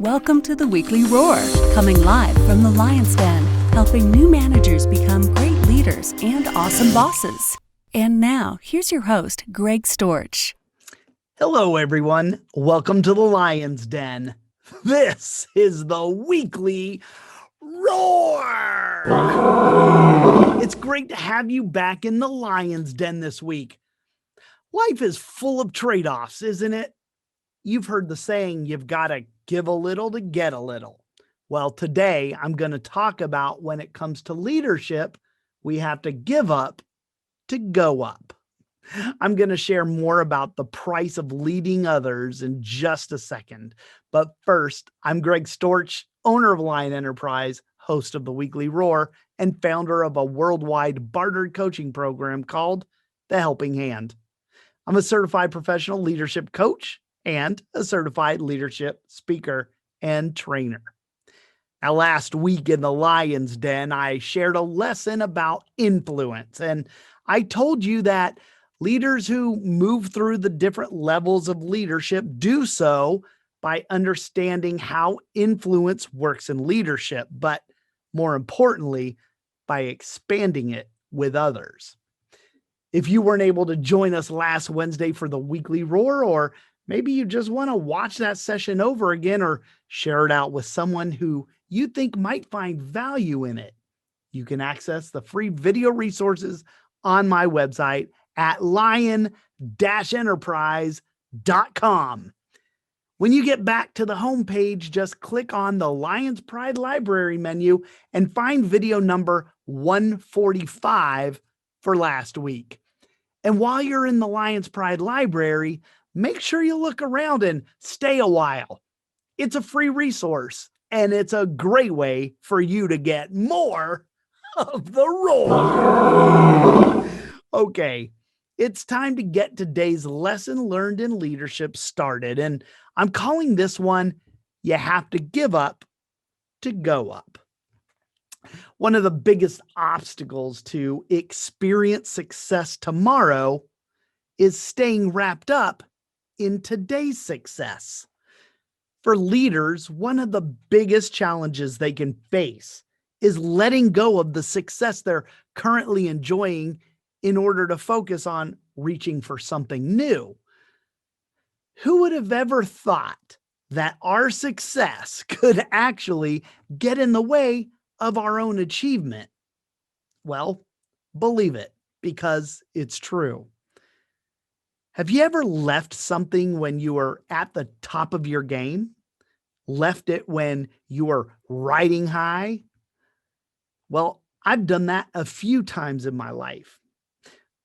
Welcome to the Weekly Roar, coming live from the Lion's Den, helping new managers become great leaders and awesome bosses. And now, here's your host, Greg Storch. Hello, everyone. Welcome to the Lion's Den. This is the Weekly Roar. It's great to have you back in the Lion's Den this week. Life is full of trade-offs, isn't it? You've heard the saying, you've got to give a little to get a little. Well, today I'm going to talk about when it comes to leadership, we have to give up to go up. I'm going to share more about the price of leading others in just a second. But first, I'm Greg Storch, owner of Lion Enterprise, host of the Weekly Roar, and founder of a worldwide bartered coaching program called The Helping Hand. I'm a certified professional leadership coach and a certified leadership speaker and trainer. Now, last week in the Lion's Den, I shared a lesson about influence, and I told you that leaders who move through the different levels of leadership do so by understanding how influence works in leadership, but more importantly, by expanding it with others. If you weren't able to join us last Wednesday for the Weekly Roar, or maybe you just want to watch that session over again or share it out with someone who you think might find value in it, you can access the free video resources on my website at lion-enterprise.com. When you get back to the homepage, just click on the Lion's Pride Library menu and find video number 145 for last week. And while you're in the Lion's Pride Library, make sure you look around and stay a while. It's a free resource, and it's a great way for you to get more of the roar. Okay, it's time to get today's lesson learned in leadership started, and I'm calling this one, You Have to Give Up to Go Up. One of the biggest obstacles to experience success tomorrow is staying wrapped up in today's success. For leaders, one of the biggest challenges they can face is letting go of the success they're currently enjoying in order to focus on reaching for something new. Who would have ever thought that our success could actually get in the way of our own achievement? Well, believe it, because it's true. Have you ever left something when you were at the top of your game? Left it when you were riding high? Well, I've done that a few times in my life.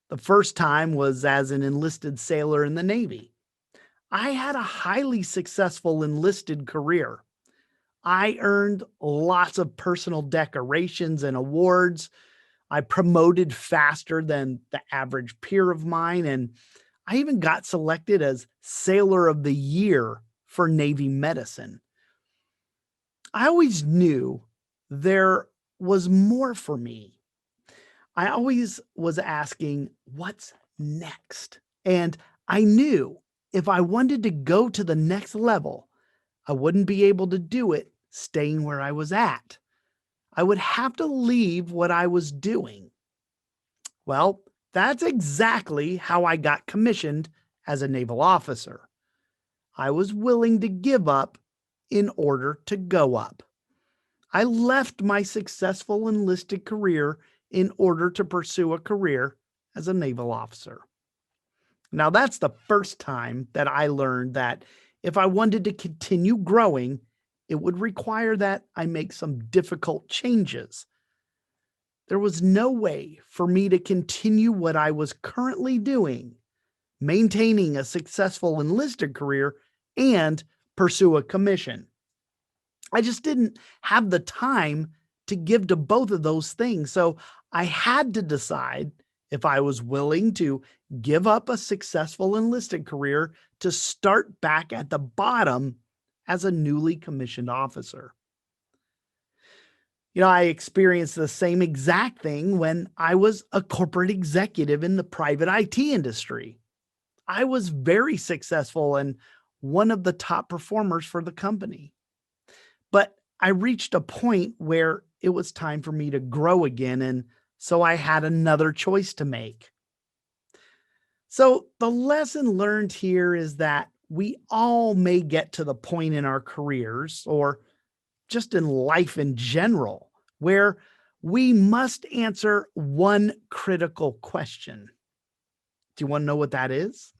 The first time was as an enlisted sailor in the Navy. I had a highly successful enlisted career. I earned lots of personal decorations and awards. I promoted faster than the average peer of mine, and I even got selected as Sailor of the Year for Navy Medicine. I always knew there was more for me. I always was asking, what's next? And I knew if I wanted to go to the next level, I wouldn't be able to do it staying where I was at. I would have to leave what I was doing. Well, that's exactly how I got commissioned as a naval officer. I was willing to give up in order to go up. I left my successful enlisted career in order to pursue a career as a naval officer. Now, that's the first time that I learned that if I wanted to continue growing, it would require that I make some difficult changes. There was no way for me to continue what I was currently doing, maintaining a successful enlisted career and pursue a commission. I just didn't have the time to give to both of those things. So I had to decide if I was willing to give up a successful enlisted career to start back at the bottom as a newly commissioned officer. I experienced the same exact thing when I was a corporate executive in the private IT industry. I was very successful and one of the top performers for the company. But I reached a point where it was time for me to grow again. And so I had another choice to make. So the lesson learned here is that we all may get to the point in our careers or just in life in general where we must answer one critical question. Do you want to know what that is?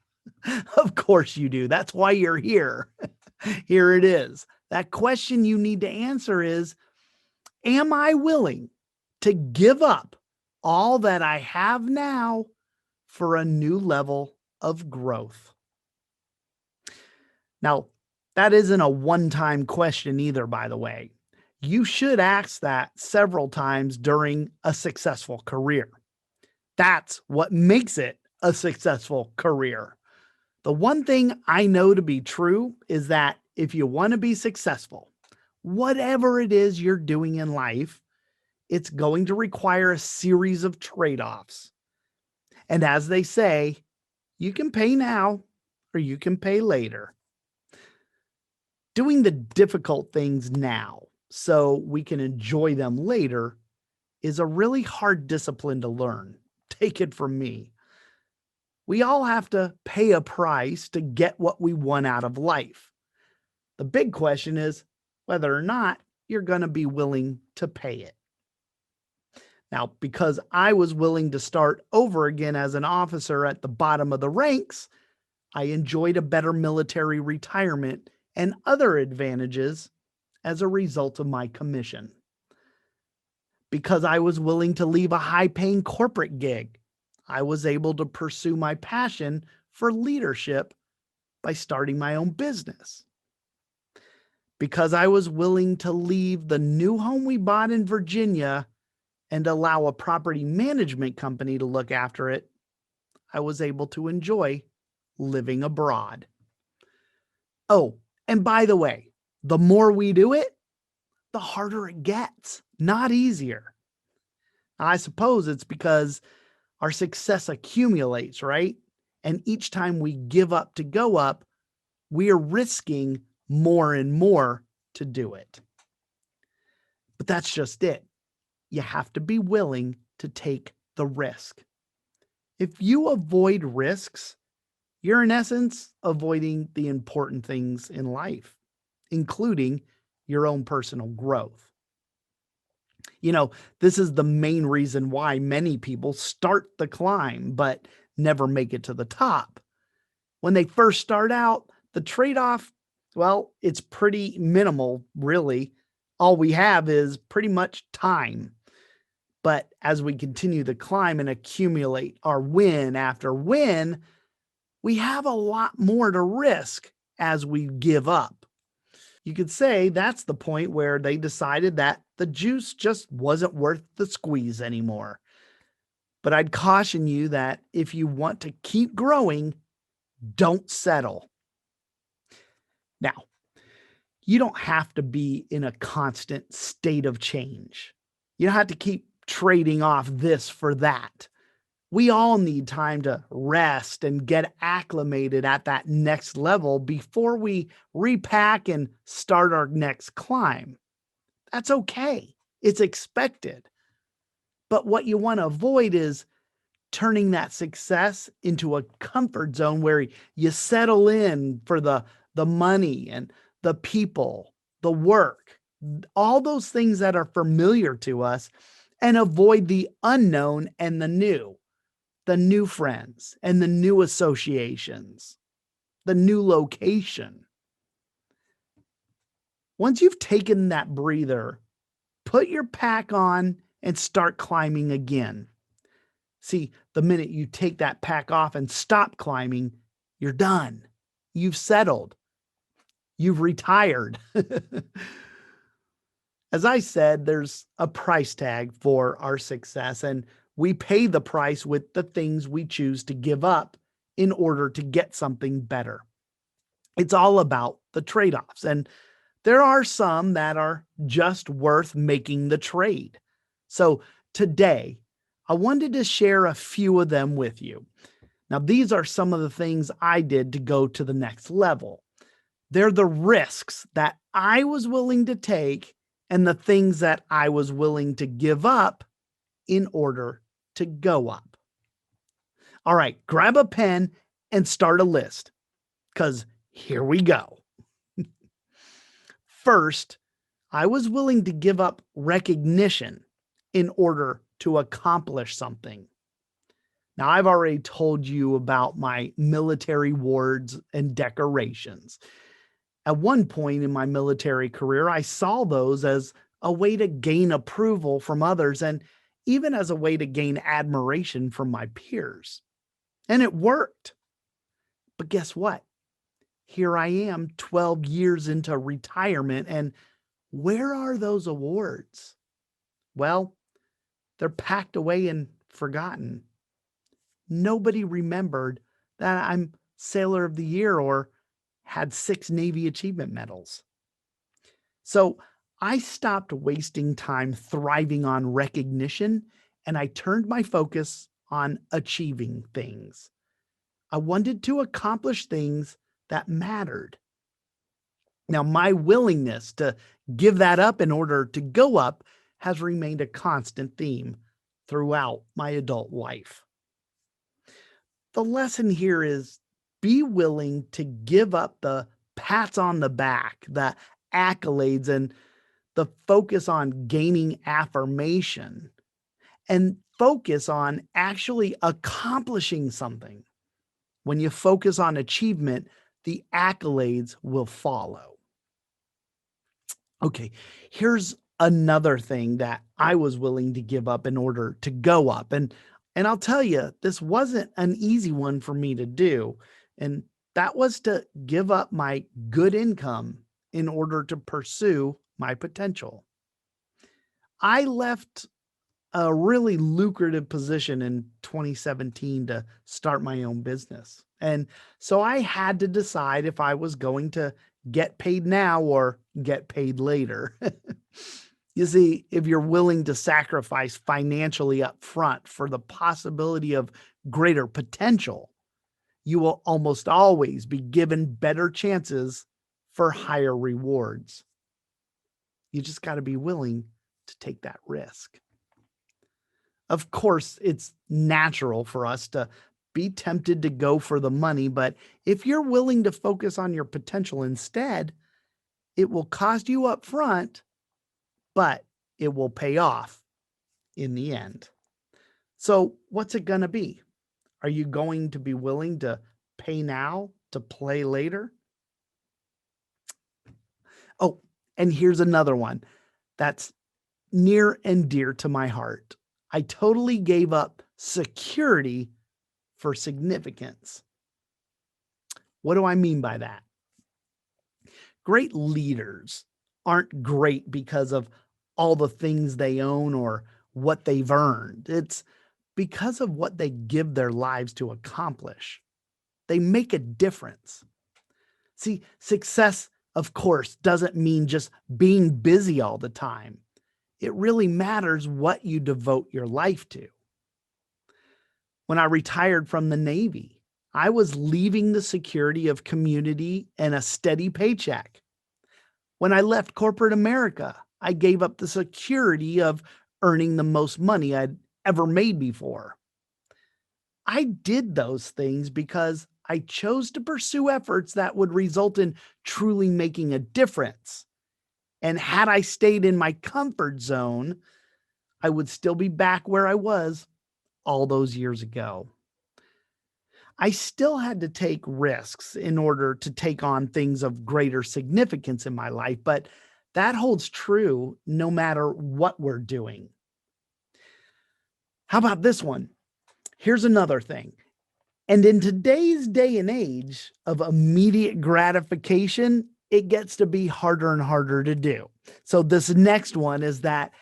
Of course you do. That's why you're here. Here it is. That question you need to answer is, am I willing to give up all that I have now for a new level of growth? Now, that isn't a one-time question either, by the way. You should ask that several times during a successful career. That's what makes it a successful career. The one thing I know to be true is that if you want to be successful, whatever it is you're doing in life, it's going to require a series of trade-offs. And as they say, you can pay now or you can pay later. Doing the difficult things now so we can enjoy them later is a really hard discipline to learn. Take it from me. We all have to pay a price to get what we want out of life. The big question is whether or not you're going to be willing to pay it. Now, because I was willing to start over again as an officer at the bottom of the ranks, I enjoyed a better military retirement and other advantages as a result of my commission. Because I was willing to leave a high-paying corporate gig, I was able to pursue my passion for leadership by starting my own business. Because I was willing to leave the new home we bought in Virginia and allow a property management company to look after it, I was able to enjoy living abroad. Oh, and by the way, the more we do it, the harder it gets, not easier. I suppose it's because our success accumulates, right? And each time we give up to go up, we are risking more and more to do it. But that's just it. You have to be willing to take the risk. If you avoid risks, you're in essence avoiding the important things in life, including your own personal growth. You know, this is the main reason why many people start the climb, but never make it to the top. When they first start out, the trade-off, well, it's pretty minimal, really. All we have is pretty much time. But as we continue the climb and accumulate our win after win, we have a lot more to risk as we give up. You could say that's the point where they decided that the juice just wasn't worth the squeeze anymore. But I'd caution you that if you want to keep growing, don't settle. Now, you don't have to be in a constant state of change. You don't have to keep trading off this for that. We all need time to rest and get acclimated at that next level before we repack and start our next climb. That's okay. It's expected. But what you want to avoid is turning that success into a comfort zone where you settle in for the money and the people, the work, all those things that are familiar to us, and avoid the unknown and the new friends and the new associations, the new location. Once you've taken that breather, put your pack on and start climbing again. See, the minute you take that pack off and stop climbing, you're done. You've settled. You've retired. As I said, there's a price tag for our success, and we pay the price with the things we choose to give up in order to get something better. It's all about the trade-offs, and there are some that are just worth making the trade. So today, I wanted to share a few of them with you. Now, these are some of the things I did to go to the next level. They're the risks that I was willing to take and the things that I was willing to give up in order to go up. All right, grab a pen and start a list because here we go. First, I was willing to give up recognition in order to accomplish something. Now, I've already told you about my military awards and decorations. At one point in my military career, I saw those as a way to gain approval from others and even as a way to gain admiration from my peers. And it worked. But guess what? Here I am 12 years into retirement, and where are those awards? Well, they're packed away and forgotten. Nobody remembered that I'm Sailor of the Year or had 6 Navy Achievement Medals. So I stopped wasting time thriving on recognition and I turned my focus on achieving things. I wanted to accomplish things that mattered. Now, my willingness to give that up in order to go up has remained a constant theme throughout my adult life. The lesson here is be willing to give up the pats on the back, the accolades, and the focus on gaining affirmation and focus on actually accomplishing something. When you focus on achievement, the accolades will follow. Okay, here's another thing that I was willing to give up in order to go up. And I'll tell you, this wasn't an easy one for me to do. And that was to give up my good income in order to pursue my potential. I left a really lucrative position in 2017 to start my own business. And so I had to decide if I was going to get paid now or get paid later. You see, if you're willing to sacrifice financially up front for the possibility of greater potential, you will almost always be given better chances for higher rewards. You just got to be willing to take that risk. Of course, it's natural for us to be tempted to go for the money, but if you're willing to focus on your potential instead, it will cost you up front, but it will pay off in the end. So what's it going to be? Are you going to be willing to pay now to play later? Oh, and here's another one that's near and dear to my heart. I totally gave up security for significance. What do I mean by that? Great leaders aren't great because of all the things they own or what they've earned. It's because of what they give their lives to accomplish. They make a difference. See, success, of course, doesn't mean just being busy all the time. It really matters what you devote your life to. When I retired from the Navy, I was leaving the security of community and a steady paycheck. When I left corporate America, I gave up the security of earning the most money I'd ever made before. I did those things because I chose to pursue efforts that would result in truly making a difference. And had I stayed in my comfort zone, I would still be back where I was all those years ago. I still had to take risks in order to take on things of greater significance in my life, but that holds true no matter what we're doing. How about this one? Here's another thing. And in today's day and age of immediate gratification, it gets to be harder and harder to do. So this next one is that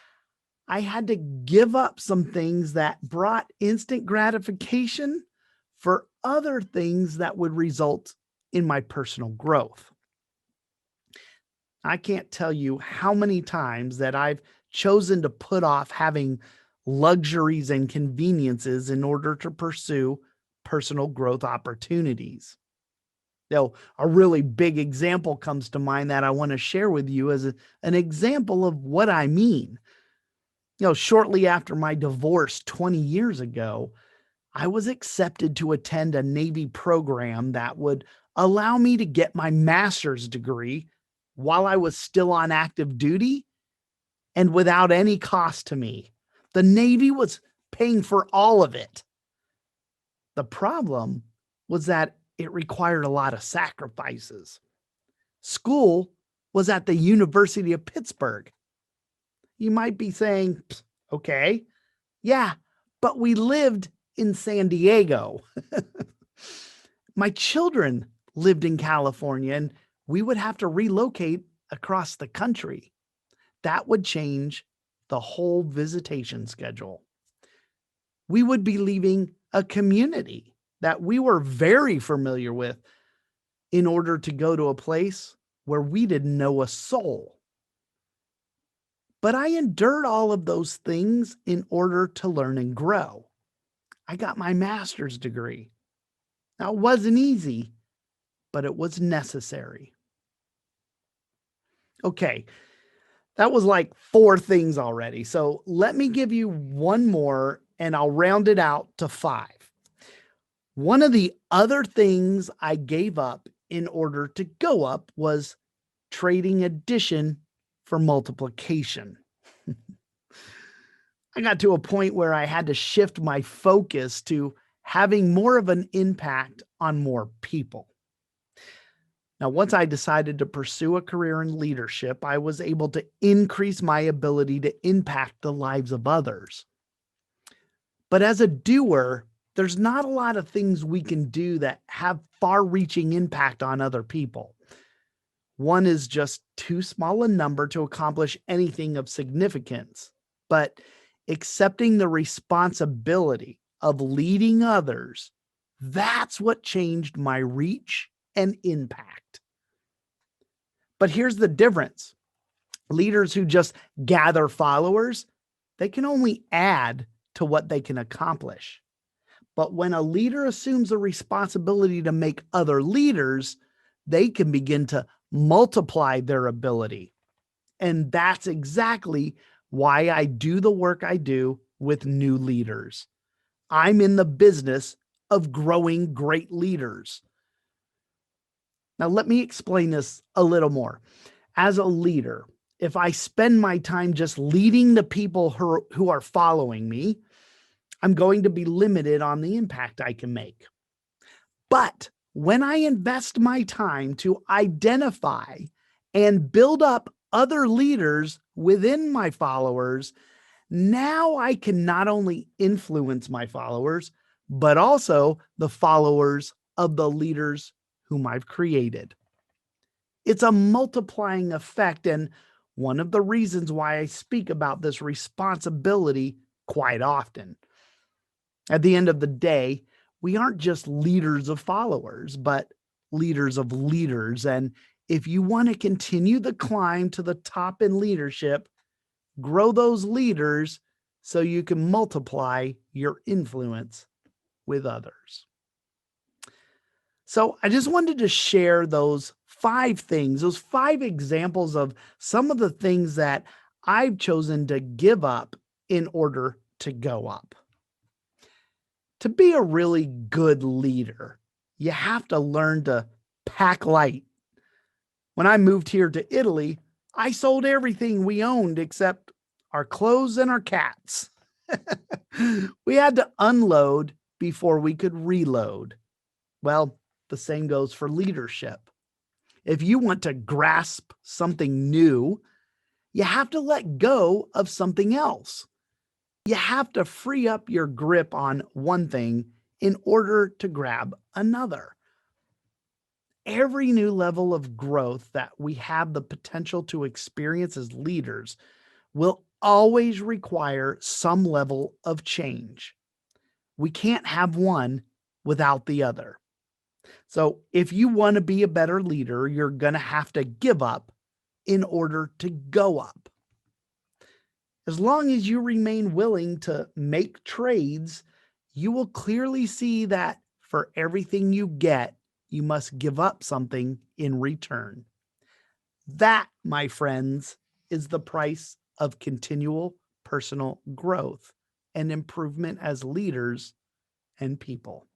I had to give up some things that brought instant gratification for other things that would result in my personal growth. I can't tell you how many times that I've chosen to put off having luxuries and conveniences in order to pursue personal growth opportunities. A really big example comes to mind that I want to share with you as an example of what I mean. Shortly after my divorce 20 years ago, I was accepted to attend a Navy program that would allow me to get my master's degree while I was still on active duty and without any cost to me. The Navy was paying for all of it. The problem was that it required a lot of sacrifices. School was at the University of Pittsburgh. You might be saying, okay, yeah, but we lived in San Diego. My children lived in California, and we would have to relocate across the country. That would change the whole visitation schedule. We would be leaving a community that we were very familiar with in order to go to a place where we didn't know a soul. But I endured all of those things in order to learn and grow. I got my master's degree. Now, it wasn't easy, but it was necessary. Okay, that was like 4 things already. So let me give you one more and I'll round it out to 5. One of the other things I gave up in order to go up was trading addition for multiplication. I got to a point where I had to shift my focus to having more of an impact on more people. Now, once I decided to pursue a career in leadership, I was able to increase my ability to impact the lives of others. But as a doer, there's not a lot of things we can do that have far-reaching impact on other people. One is just too small a number to accomplish anything of significance. But accepting the responsibility of leading others, that's what changed my reach and impact. But here's the difference. Leaders who just gather followers, they can only add to what they can accomplish. But when a leader assumes a responsibility to make other leaders, they can begin to multiply their ability. And that's exactly why I do the work I do with new leaders. I'm in the business of growing great leaders. Now, let me explain this a little more. As a leader, if I spend my time just leading the people who are following me, I'm going to be limited on the impact I can make. But when I invest my time to identify and build up other leaders within my followers, now I can not only influence my followers, but also the followers of the leaders whom I've created. It's a multiplying effect, and one of the reasons why I speak about this responsibility quite often. At the end of the day, we aren't just leaders of followers, but leaders of leaders. And if you want to continue the climb to the top in leadership, grow those leaders so you can multiply your influence with others. So I just wanted to share those 5 things, those 5 examples of some of the things that I've chosen to give up in order to go up. To be a really good leader, you have to learn to pack light. When I moved here to Italy, I sold everything we owned except our clothes and our cats. We had to unload before we could reload. Well, the same goes for leadership. If you want to grasp something new, you have to let go of something else. You have to free up your grip on one thing in order to grab another. Every new level of growth that we have the potential to experience as leaders will always require some level of change. We can't have one without the other. So if you want to be a better leader, you're going to have to give up in order to go up. As long as you remain willing to make trades, you will clearly see that for everything you get, you must give up something in return. That, my friends, is the price of continual personal growth and improvement as leaders and people.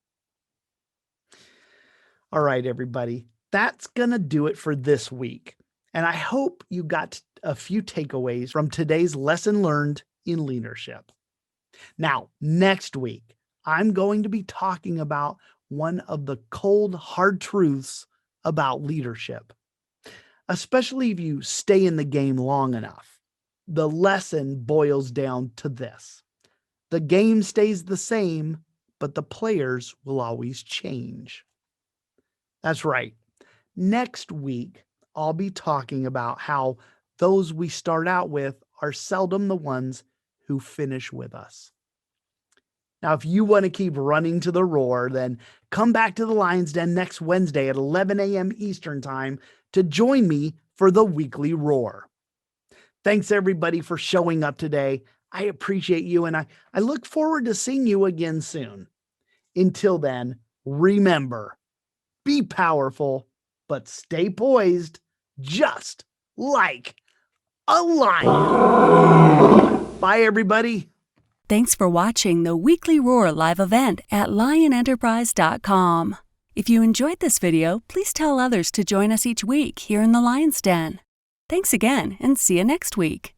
All right, everybody, that's going to do it for this week. And I hope you got a few takeaways from today's lesson learned in leadership. Now, next week, I'm going to be talking about one of the cold, hard truths about leadership, especially if you stay in the game long enough. The lesson boils down to this: the game stays the same, but the players will always change. That's right. Next week, I'll be talking about how those we start out with are seldom the ones who finish with us. Now, if you want to keep running to the roar, then come back to the Lion's Den next Wednesday at 11 a.m. Eastern Time to join me for the weekly roar. Thanks, everybody, for showing up today. I appreciate you, and I look forward to seeing you again soon. Until then, remember, be powerful, but stay poised, just like a lion. Bye, everybody. Thanks for watching the Weekly Roar live event at lionenterprise.com. If you enjoyed this video, please tell others to join us each week here in the Lion's Den. Thanks again, and see you next week.